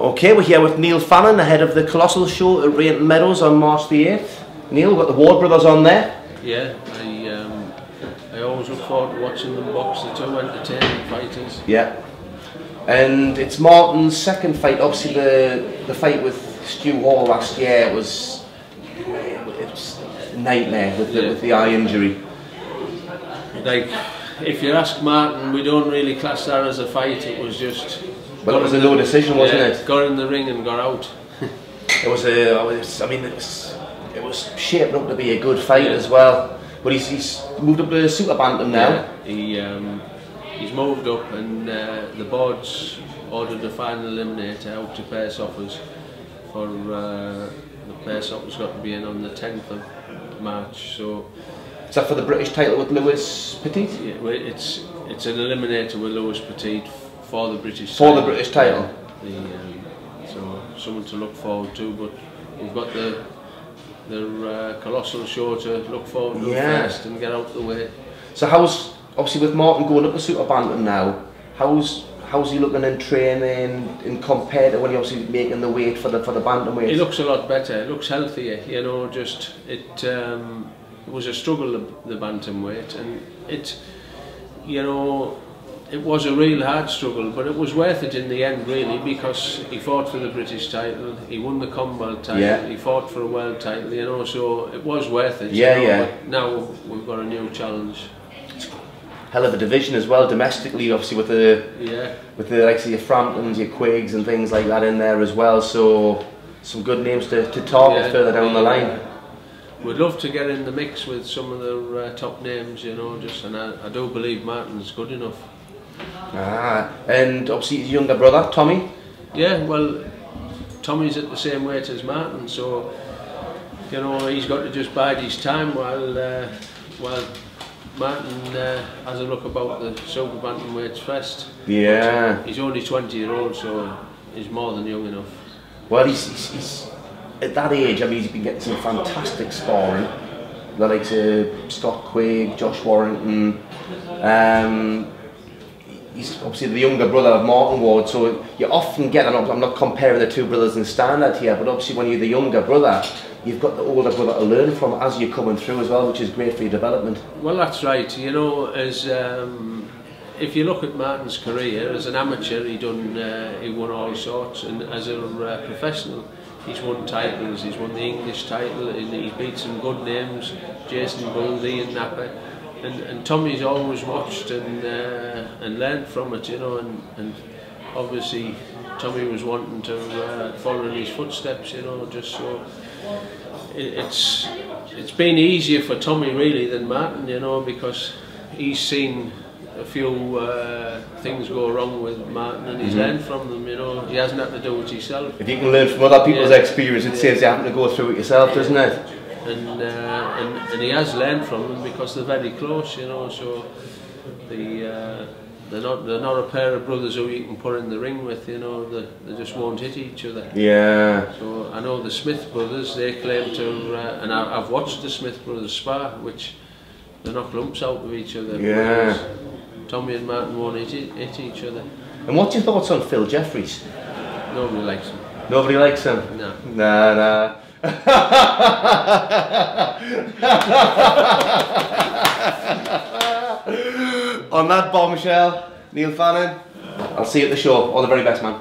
Okay, we're here with Neil Fannan ahead of the Colossal show at Rainton Meadows on March the 8th. Neil, we've got the Ward brothers on there. Yeah, I always look forward to watching them box. They're two entertaining fighters. Yeah. And it's Martin's second fight. Obviously the fight with Stu Hall last year, it was a nightmare with the eye injury. Like, if you ask Martin, we don't really class that as a fight. It was just... Well, it was a no decision, wasn't it? Got in the ring and got out. It was it was shaping up to be a good fight as well. But he's moved up to super bantam now. Yeah, he's moved up, and the board's ordered a final eliminator out to pace offers for the pace offers got to be in on the 10th of March. So is that for the British title with Lewis Petit? Yeah, it's an eliminator with Lewis Petit for the British title. For the British title. So something to look forward to, but we've got the Colossal show to look forward to first and get out the way. So how's, obviously with Martin going up to super bantam now, how's he looking in training and compared to when he obviously making the weight for the bantamweight? He looks a lot better. He looks healthier. You know, just it was a struggle, the bantamweight, and it was a real hard struggle, but it was worth it in the end, really, because he fought for the British title, he won the Commonwealth title, he fought for a world title, you know, so it was worth it. But now we've got a new challenge. Hell of a division as well, domestically, obviously with the likes of your Framptons, your Quiggs and things like that in there as well, so some good names to target further down the line. We'd love to get in the mix with some of the top names, you know, and I do believe Martin's good enough. And obviously his younger brother, Tommy? Yeah, well, Tommy's at the same weight as Martin, so, you know, he's got to just bide his time while Martin has a look about the super bantamweights first. Yeah. But he's only 20-year-old, so he's more than young enough. Well, he's at that age, I mean, he's been getting some fantastic sparring. The likes of Scott Quigg, Josh Warrington. He's obviously the younger brother of Martin Ward, so you often get, I'm not comparing the two brothers in standard here, but obviously when you're the younger brother, you've got the older brother to learn from as you're coming through as well, which is great for your development. Well, that's right. You know, as if you look at Martin's career, as an amateur, he won all sorts, and as a professional, he's won titles. He's won the English title, and he's beat some good names, Jason Bull, Ian Napper. And Tommy's always watched and learned from it, you know, and obviously Tommy was wanting to follow in his footsteps, you know, just so it's been easier for Tommy really than Martin, you know, because he's seen a few things go wrong with Martin and he's learned from them, you know. He hasn't had to do it himself. If you can learn from other people's experience, it saves you having to go through it yourself, doesn't it? And he has learned from them because they're very close, you know. So they're not a pair of brothers who you can put in the ring with, you know. They just won't hit each other. Yeah. So I know the Smith brothers, they claim to, and I've watched the Smith brothers spar, which they knock lumps out of each other. Yeah. Tommy and Martin won't hit each other. And what's your thoughts on Phil Jeffries? Nobody likes him. Nobody likes him? No. Nah. On that bombshell, Neil Fannan, I'll see you at the show. All the very best, man.